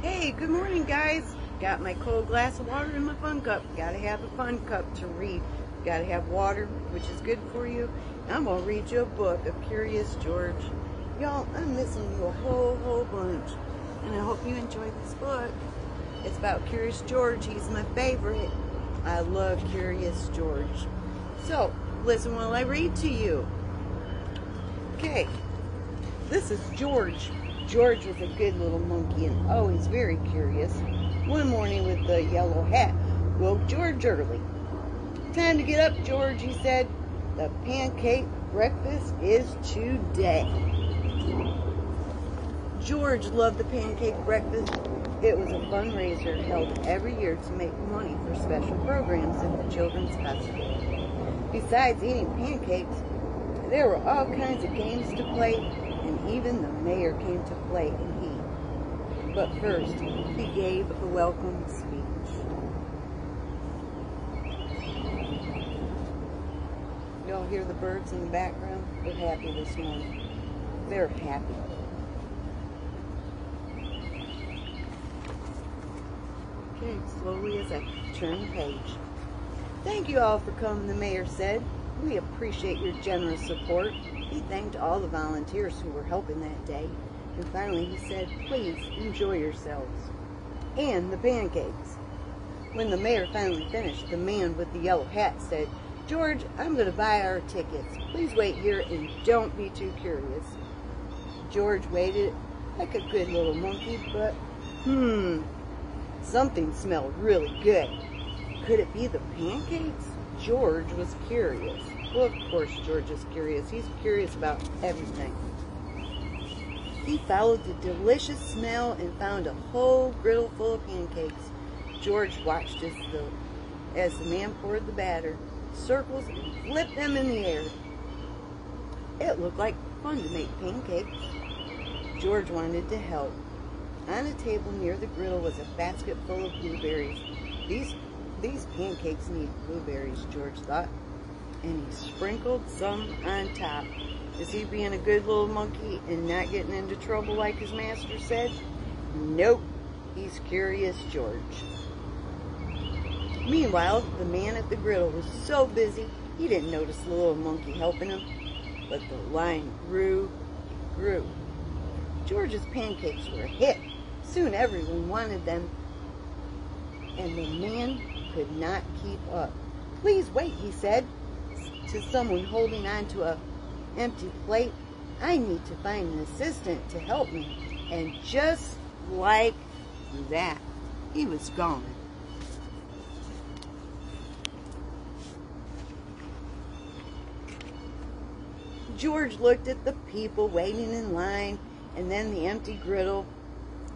Hey, good morning, guys. Got my cold glass of water in my fun cup. Gotta have a fun cup to read. Gotta have water, which is good for you. I'm gonna read you a book of Curious George. Y'all, I'm missing you a whole bunch. And I hope you enjoy this book. It's about Curious George. He's my favorite. I love Curious George. So, listen while I read to you. Okay, this is George. George was a good little monkey and always very curious. One morning with the yellow hat woke George early. "Time to get up, George," he said. "The pancake breakfast is today." George loved the pancake breakfast. It was a fundraiser held every year to make money for special programs at the Children's Hospital. Besides eating pancakes, there were all kinds of games to play, and even the mayor came to play and eat. But first, he gave a welcome speech. Y'all hear the birds in the background? They're happy this morning. They're happy. Okay, slowly as I turn the page. "Thank you all for coming," the mayor said. "We appreciate your generous support." He thanked all the volunteers who were helping that day. And finally he said, "Please enjoy yourselves." And the pancakes. When the mayor finally finished, the man with the yellow hat said, "George, I'm going to buy our tickets. Please wait here and don't be too curious." George waited like a good little monkey, but something smelled really good. Could it be the pancakes? George was curious. Well, of course George is curious. He's curious about everything. He followed the delicious smell and found a whole griddle full of pancakes. George watched as the man poured the batter, circles, and flipped them in the air. It looked like fun to make pancakes. George wanted to help. On a table near the griddle was a basket full of blueberries. These pancakes need blueberries, George thought, and he sprinkled some on top. Is he being a good little monkey and not getting into trouble like his master said? Nope, he's Curious George. Meanwhile, the man at the griddle was so busy he didn't notice the little monkey helping him, but the line grew and grew. George's pancakes were a hit. Soon everyone wanted them, and the man could not keep up. "Please wait," he said to someone holding on to an empty plate. "I need to find an assistant to help me." And just like that, he was gone. George looked at the people waiting in line and then the empty griddle.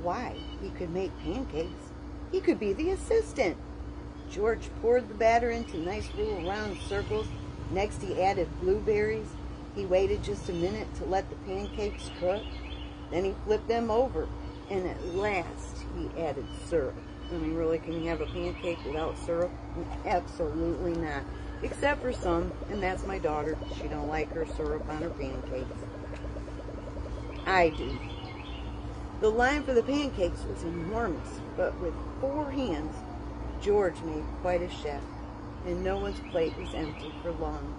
Why, he could make pancakes. He could be the assistant. George poured the batter into nice little round circles. Next he added blueberries. He waited just a minute to let the pancakes cook. Then he flipped them over. And at last he added syrup. I mean, really, can you have a pancake without syrup? Absolutely not. Except for some, and that's my daughter. She don't like her syrup on her pancakes. I do. The line for the pancakes was enormous, but with 4 hands, George made quite a chef, and no one's plate was empty for long.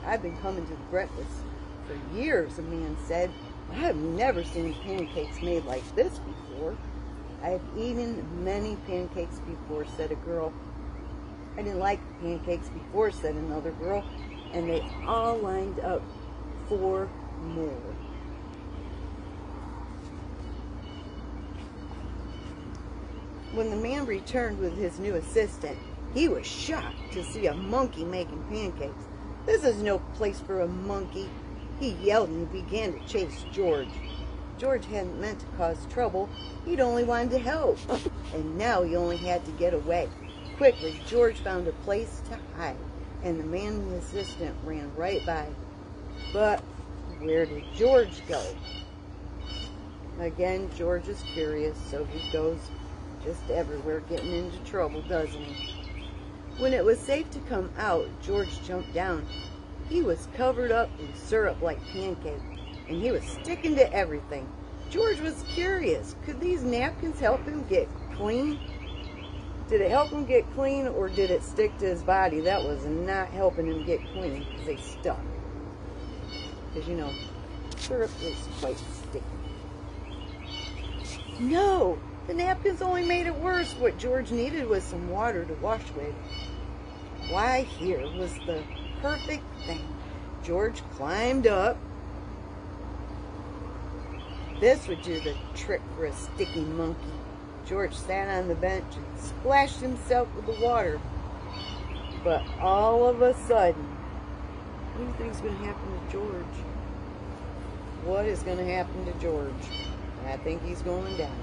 "I've been coming to the breakfast for years," a man said. "I've never seen pancakes made like this before." "I've eaten many pancakes before," said a girl. "I didn't like pancakes before," said another girl, and they all lined up for more. When the man returned with his new assistant, he was shocked to see a monkey making pancakes. "This is no place for a monkey," he yelled, and he began to chase George. George hadn't meant to cause trouble. He'd only wanted to help, and now he only had to get away. Quickly, George found a place to hide, and the man and the assistant ran right by. But where did George go? Again, George is curious, so he goes just everywhere, getting into trouble, doesn't he? When it was safe to come out, George jumped down. He was covered up in syrup like pancake, and he was sticking to everything. George was curious. Could these napkins help him get clean? Did it help him get clean, or did it stick to his body? That was not helping him get clean because they stuck. Because, you know, syrup is quite sticky. No, the napkins only made it worse. What George needed was some water to wash with. Why, here was the perfect thing. George climbed up. This would do the trick for a sticky monkey. George sat on the bench and splashed himself with the water. But all of a sudden, what do you think is going to happen to George? What is going to happen to George? I think he's going down.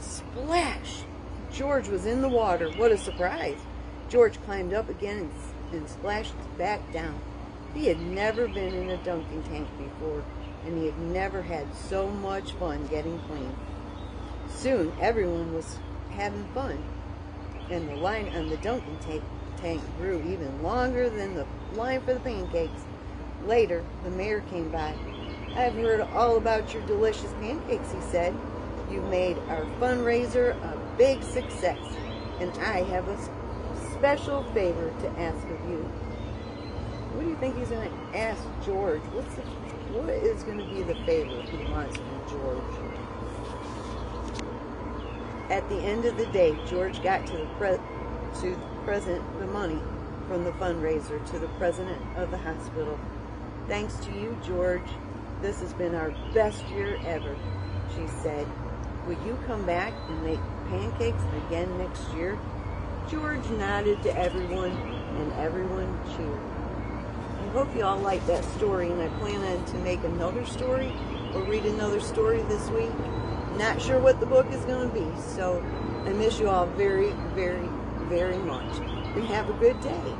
Splash! George was in the water. What a surprise. George climbed up again and splashed back down. He had never been in a dunking tank before, and he had never had so much fun getting clean. Soon, everyone was having fun, and the line on the dunking tank grew even longer than the line for the pancakes. Later, the mayor came by. "I've heard all about your delicious pancakes," he said. "You've made our fundraiser a big success, and I have a special favor to ask of you." What do you think he's going to ask George? What is going to be the favor he wants from George? At the end of the day, George got to the money from the fundraiser to the president of the hospital. "Thanks to you, George, this has been our best year ever," she said. "Will you come back and make pancakes again next year?" George nodded to everyone, and everyone cheered. I hope you all liked that story, and I plan on to make another story or read another story this week. Not sure what the book is going to be, so I miss you all very, very, very much. And have a good day.